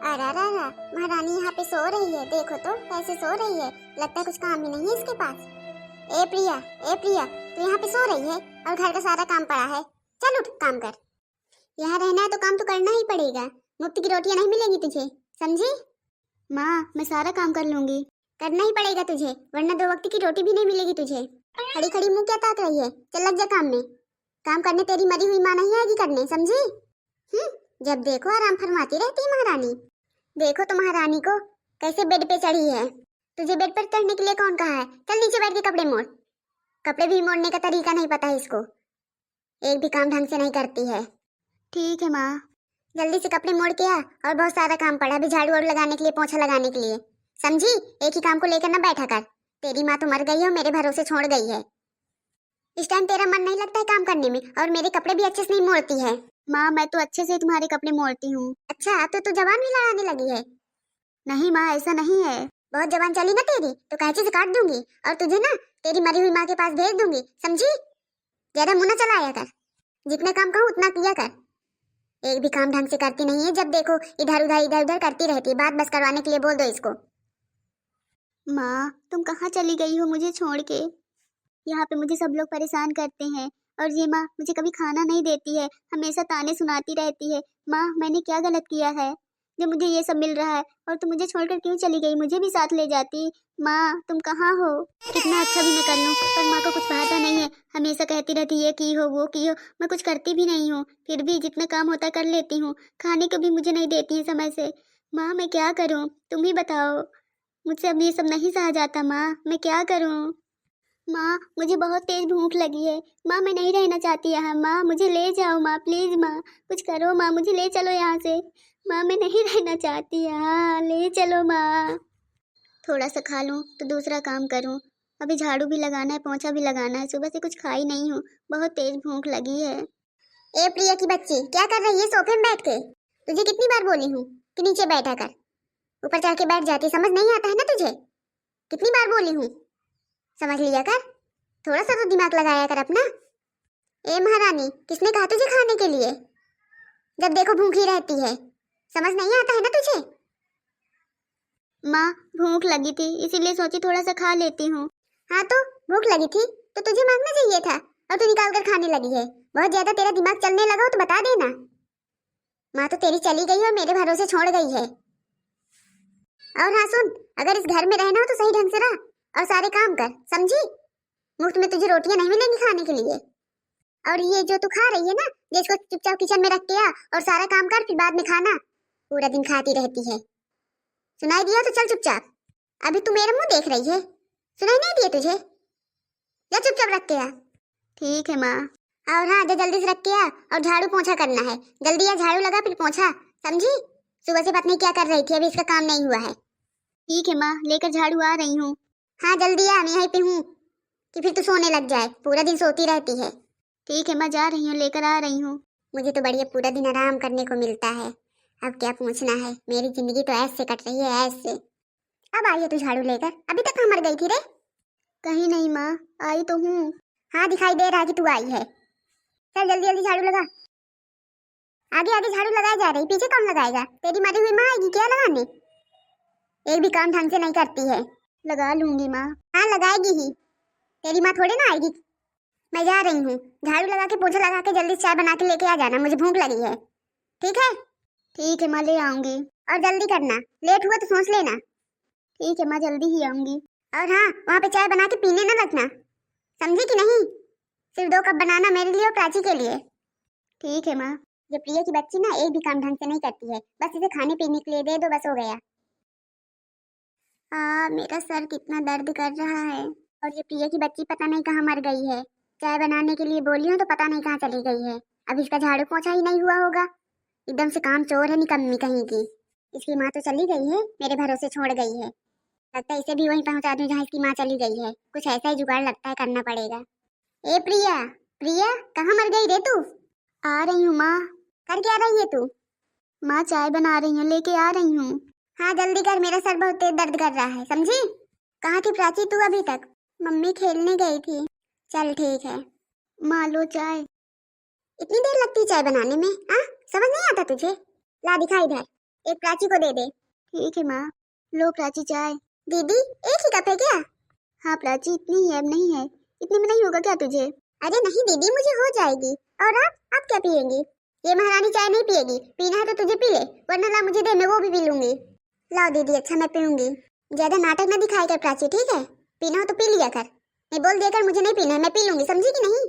अरे अरे अरे, महारानी यहाँ पे सो रही है। देखो तो कैसे सो रही है। लगता है कुछ काम ही नहीं है इसके पास। ए प्रिया, ए प्रिया, तू यहाँ पे सो रही है और घर का सारा काम पड़ा है। चल उठ, काम कर। यहाँ रहना है तो काम तो करना ही पड़ेगा। मुफ्त की रोटियां नहीं मिलेंगी तुझे, समझी? माँ, मैं सारा काम कर लूंगी। करना ही पड़ेगा तुझे, वरना 2 वक्त की रोटी भी नहीं मिलेगी तुझे। खड़ी खड़ी मुंह क्या ताक रही है? चल लग जा काम में। काम करने तेरी मरी हुई माँ नहीं आएगी करने, समझी? जब देखो आराम फरमाती रहती है महारानी। देखो तो महारानी को कैसे बेड पे चढ़ी है। तुझे बेड पर चढ़ने के लिए कौन कहा है? चल नीचे बैठ के कपड़े मोड़। कपड़े भी मोड़ने का तरीका नहीं पता है इसको। एक भी काम ढंग से नहीं करती है। ठीक है माँ। जल्दी से कपड़े मोड़ के आ। और बहुत सारा काम पड़ा अभी, झाड़ू वाड़ू लगाने के लिए, पोछा लगाने के लिए, समझी? एक ही काम को लेकर ना बैठा कर। तेरी माँ तो मर गई है और मेरे भरोसे छोड़ गई है। इस टाइम तेरा मन नहीं लगता है काम करने में, और मेरे कपड़े भी अच्छे से नहीं मोड़ती है। माँ, मैं तो अच्छे से तुम्हारे कपड़े मोड़ती हूँ। अच्छा, तो तू जबान भी लड़ाने लगी है? नहीं माँ, ऐसा नहीं है। बहुत जबान चली ना तेरी तो कैंची से काट दूंगी और तुझे ना तेरी मरी हुई माँ के पास भेज दूंगी, समझी? ज्यादा मुंह ना चलाया कर। जितने काम कहूँ उतना किया कर। एक भी काम ढंग से करती नहीं है। जब देखो इधर उधर करती रहती है। बात बस करवाने के लिए बोल दो इसको। माँ, तुम कहाँ चली गई हो मुझे छोड़ के? यहाँ पे मुझे सब लोग परेशान करते हैं और ये माँ मुझे कभी खाना नहीं देती है, हमेशा ताने सुनाती रहती है। माँ, मैंने क्या गलत किया है जो मुझे ये सब मिल रहा है? और तुम मुझे छोड़कर क्यों चली गई? मुझे भी साथ ले जाती। माँ, तुम कहाँ हो? कितना अच्छा भी मैं कर लूँ पर माँ को कुछ भाता नहीं है। हमेशा कहती रहती है कि हो वो की हो। मैं कुछ करती भी नहीं हूँ, फिर भी जितना काम होता कर लेती हूँ। खाने को भी मुझे नहीं देती है समय से। माँ, मैं क्या करूँ? तुम ही बताओ। मुझसे अब ये सब नहीं सहा जाता। माँ, मैं क्या करूँ? माँ, मुझे बहुत तेज भूख लगी है। माँ, मैं नहीं रहना चाहती यहाँ। माँ, मुझे ले जाओ। माँ प्लीज, माँ कुछ करो। माँ, मुझे ले चलो यहाँ से। माँ, मैं नहीं रहना चाहती यहाँ, ले चलो माँ। थोड़ा सा खा लूँ तो दूसरा काम करूँ। अभी झाड़ू भी लगाना है, पोंछा भी लगाना है। सुबह से कुछ खाई नहीं हूँ, बहुत तेज भूख लगी है। ए प्रिया की बच्ची, क्या कर रही है सोफे में बैठ के? तुझे कितनी बार बोली हूँ कि नीचे बैठा कर, ऊपर चढ़ के बैठ जाती। समझ नहीं आता है ना तुझे? कितनी बार बोली हूँ, समझ लिया कर। थोड़ा सा तो दिमाग लगाया कर अपना। ए महारानी, किसने कहा तुझे खाने के लिए? जब देखो भूखी रहती है, समझ नहीं आता है ना तुझे? माँ, भूख लगी थी इसीलिए सोची थोड़ा सा खा लेती हूँ। हाँ तो भूख लगी थी तो तुझे मांगना चाहिए था, और तू निकाल कर खाने लगी है। बहुत ज्यादा तेरा दिमाग चलने लगा हो तो बता देना। माँ तो तेरी चली गई और मेरे भरोसे छोड़ गई है। और हाँ सुन, अगर इस घर में रहना हो तो सही ढंग से रह और सारे काम कर, समझी? मुफ्त में तुझे रोटियां नहीं मिलेंगी खाने के लिए। और ये जो तू खा रही है ना, ये इसको चुपचाप किचन में रख के आ और सारा काम कर, फिर बाद में खाना। पूरा दिन खाती रहती है। सुनाई दिया तो चल चुपचाप। अभी तू मेरा मुंह देख रही है, सुनाई नहीं दिया तुझे? जा चुपचाप रख के आ। ठीक है माँ। और हाँ, जो जल्दी से रख के आ और झाड़ू पोंछा करना है। जल्दी आ, झाड़ू लगा फिर पोंछा, समझी? सुबह से पता नहीं क्या कर रही थी, अभी इसका काम नहीं हुआ है। ठीक है माँ, लेकर झाड़ू आ रही हूँ। हाँ जल्दी आ, मैं यहीं पे हूँ कि फिर तू सोने लग जाए। पूरा दिन सोती रहती है। ठीक है, मैं जा रही हूँ, लेकर आ रही हूँ। मुझे तो बढ़िया पूरा दिन आराम करने को मिलता है। अब क्या पूछना है, मेरी जिंदगी तो ऐसे कट रही है, ऐसे। अब आई है तू झाड़ू लेकर? अभी तक कहाँ मर गई थी रे? कहीं नहीं माँ, आई तो हूँ। हाँ दिखाई दे रहा है कि तू आई है। चल जल्दी जल्दी झाड़ू लगा। आगे आगे झाड़ू लगाई जा रही, पीछे कौन लगाएगा? तेरी मरी हुई माँ आएगी क्या लगाने? एक भी काम ढंग से नहीं करती है। लगा लूंगी माँ। हाँ लगाएगी ही, तेरी माँ थोड़ी ना आएगी। मैं जा रही हूँ, झाड़ू लगा के पोछा लगा के जल्दी चाय बना के लेके आ जाना, मुझे भूख लगी है। ठीक है? ठीक है माँ, ले आऊंगी। और जल्दी करना, लेट हुआ तो सोच लेना। ठीक है माँ, जल्दी ही आऊंगी। और हाँ, वहाँ पे चाय बना के पीने ना रखना, समझी कि नहीं? सिर्फ 2 कप बनाना, मेरे लिए और प्राची के लिए। ठीक है माँ। ये प्रिया की बच्ची ना एक भी काम ढंग से नहीं करती है, बस इसे खाने पीने के लिए दे दो, बस हो गया। मेरा सर कितना दर्द कर रहा है। और ये प्रिया की बच्ची पता नहीं कहाँ मर गई है। चाय बनाने के लिए बोली हूँ तो पता नहीं कहाँ चली गई है। अब इसका झाड़ू पोंछा ही नहीं हुआ होगा। एकदम से काम चोर है निकम्मी कहीं की। इसकी माँ तो चली गई है, मेरे भरोसे छोड़ गई है। लगता है इसे भी वहीं पहुँचा दूं जहाँ इसकी माँ चली गई है। कुछ ऐसा ही जुगाड़ लगता है करना पड़ेगा। ए प्रिया, प्रिया कहाँ मर गई रे तू? आ रही हूँ माँ। कर क्या रही है तू? माँ, चाय बना रही हूँ, लेके आ रही हूँ। हाँ जल्दी कर, मेरा सर बहुत तेज दर्द कर रहा है, समझी? कहाँ थी प्राची तू अभी तक? मम्मी खेलने गई थी। चल ठीक है। माँ लो चाय। इतनी देर लगती चाय बनाने में? हाँ, समझ नहीं आता तुझे? ला दिखा इधर। एक प्राची को दे दे। ठीक है माँ। लो प्राची चाय। दीदी एक ही कप है क्या? हाँ प्राची इतनी ही है, अब नहीं है। इतने में नहीं होगा क्या तुझे? अरे नहीं दीदी मुझे हो जाएगी। और आप क्या पियेंगी? ये महारानी चाय नहीं पिएगी, पीना है तो तुझे पी ले, वरना ला मुझे दे, मैं वो भी पी लूंगी। लाओ दीदी, अच्छा मैं पीऊंगी। ज्यादा नाटक ना दिखाया कर प्राची, ठीक है? पीना हो तो पी लिया कर, मैं बोल दिया कर मुझे नहीं पीना है, मैं पी लूंगी, समझी कि नहीं?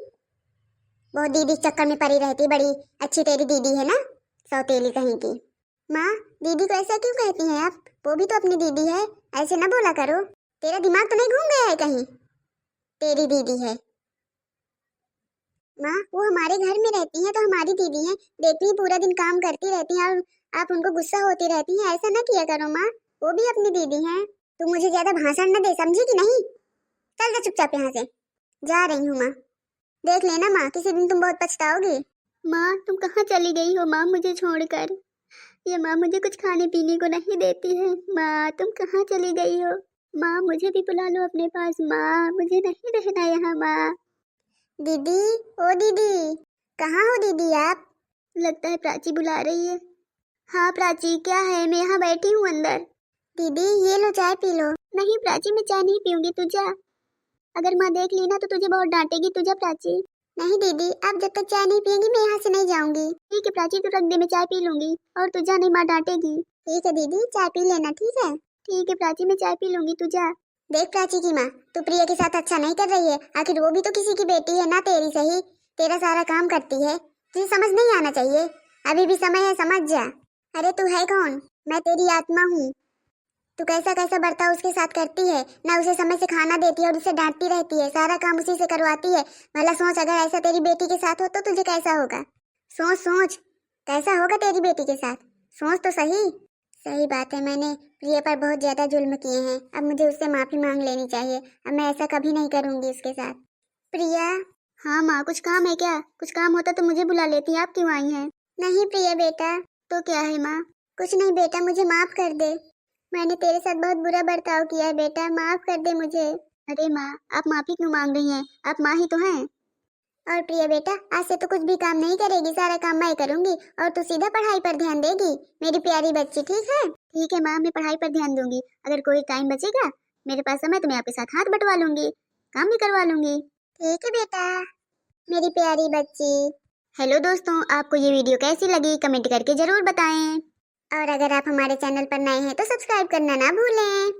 बहुत दीदी चक्कर में पड़ी रहती, बड़ी अच्छी तेरी दीदी है ना, सौतेली कहीं की। माँ दीदी को ऐसा क्यों कहती हैं आप? वो भी तो अपनी दीदी है, ऐसे ना बोला करो। तेरा दिमाग तो नहीं घूम गया है कहीं? तेरी दीदी है माँ, वो हमारे घर में रहती है तो हमारी दीदी है। देखती है पूरा दिन काम करती रहती है और आप उनको गुस्सा होती रहती है, ऐसा ना किया करो माँ, वो भी अपनी दीदी है। तू मुझे ज्यादा भाषण न दे, समझी कि नहीं? चल जा चुपचाप यहाँ से। जा रही हूँ माँ, देख लेना माँ, किसी दिन तुम बहुत पछताओगी। माँ तुम कहाँ चली गई हो माँ मुझे छोड़कर? ये माँ मुझे कुछ खाने पीने को नहीं देती है। माँ तुम कहाँ चली गई हो? माँ मुझे भी बुला लो अपने पास माँ, मुझे नहीं रहना यहाँ माँ। दीदी, ओ दीदी, कहाँ हो दीदी आप? लगता है प्राची बुला रही है। हाँ प्राची क्या है, मैं यहाँ बैठी हूँ अंदर। दीदी ये लो चाय पी लो। नहीं प्राची मैं चाय नहीं पीऊंगी, तू जा। अगर माँ देख ली ना तो तुझे बहुत डांटेगी, तू जा प्राची। नहीं दीदी, आप जब तक चाय नहीं पियेंगी मैं यहाँ से नहीं जाऊंगी। ठीक है प्राची तू रख दे, मैं चाय पी लूंगी, और तू जा, नहीं माँ डांटेगी। ठीक है दीदी चाय पी लेना, ठीक है? ठीक है प्राची मैं चाय पी लूंगी, तू जा। देख प्राची की माँ, तू प्रिया के साथ अच्छा नहीं कर रही है, आखिर वो भी तो किसी की बेटी है ना, तेरी सही, तेरा सारा काम करती है, तुझे समझ नहीं आना चाहिए? अभी भी समय है, समझ जा। अरे तू है कौन? मैं तेरी आत्मा हूँ। तू कैसा कैसा बर्ताव उसके साथ करती है ना, उसे समय से खाना देती है और उसे डांटती रहती है, सारा काम उसी से करवाती है। भला सोच अगर ऐसा तेरी बेटी के साथ हो तो तुझे कैसा होगा? सोच सोच, कैसा होगा तेरी बेटी के साथ, सोच तो सही। सही बात है, मैंने प्रिया पर बहुत ज्यादा जुल्म किए हैं, अब मुझे उससे माफी मांग लेनी चाहिए, अब मैं ऐसा कभी नहीं करूंगी उसके साथ। प्रिया। हाँ माँ कुछ काम है क्या? कुछ काम होता तो मुझे बुला लेती, आप क्यों आई हैं? नहीं प्रिया बेटा। तो क्या है माँ? कुछ नहीं बेटा, मुझे माफ कर दे, मैंने तेरे साथ बहुत बुरा बर्ताव किया है बेटा, माफ कर दे मुझे। अरे माँ आप माफी क्यों मांग रही हैं, आप माँ ही तो हैं। और प्रिया बेटा आज से तो कुछ भी काम नहीं करेगी, सारा काम मैं करूंगी और तू सीधा पढ़ाई पर ध्यान देगी, मेरी प्यारी बच्ची, ठीक है? ठीक है माँ मैं पढ़ाई पर ध्यान दूंगी, अगर कोई टाइम बचेगा मेरे पास समय तो मैं आपके साथ हाथ बंटवा लूंगी, काम भी करवा लूंगी। ठीक है बेटा, मेरी प्यारी बच्ची। हेलो दोस्तों, आपको ये वीडियो कैसी लगी कमेंट करके जरूर बताएं, और अगर आप हमारे चैनल पर नए हैं तो सब्सक्राइब करना ना भूलें।